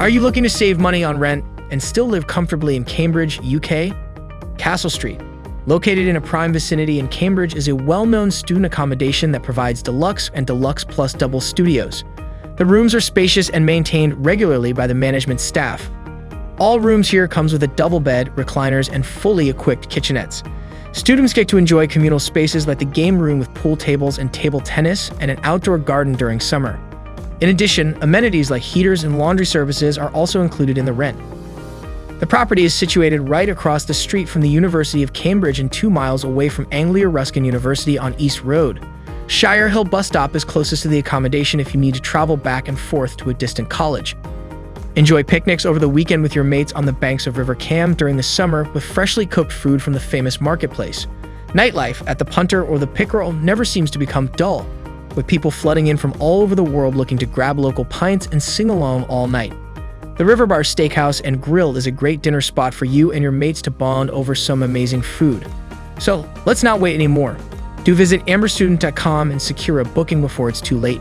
Are you looking to save money on rent and still live comfortably in Cambridge, UK? Castle Street, located in a prime vicinity in Cambridge, is a well-known student accommodation that provides deluxe and deluxe plus double studios. The rooms are spacious and maintained regularly by the management staff. All rooms here comes with a double bed, recliners, and fully equipped kitchenettes. Students get to enjoy communal spaces like the game room with pool tables and table tennis and an outdoor garden during summer. In addition, amenities like heaters and laundry services are also included in the rent. The property is situated right across the street from the University of Cambridge and 2 miles away from Anglia Ruskin University on East Road. Shire Hill bus stop is closest to the accommodation if you need to travel back and forth to a distant college. Enjoy picnics over the weekend with your mates on the banks of River Cam during the summer with freshly cooked food from the famous marketplace. Nightlife at the Punter or the Pickeral never seems to become dull, with people flooding in from all over the world looking to grab local pints and sing along all night. The Riverbar Steakhouse and Grill is a great dinner spot for you and your mates to bond over some amazing food. So let's not wait anymore. Do visit amberstudent.com and secure a booking before it's too late.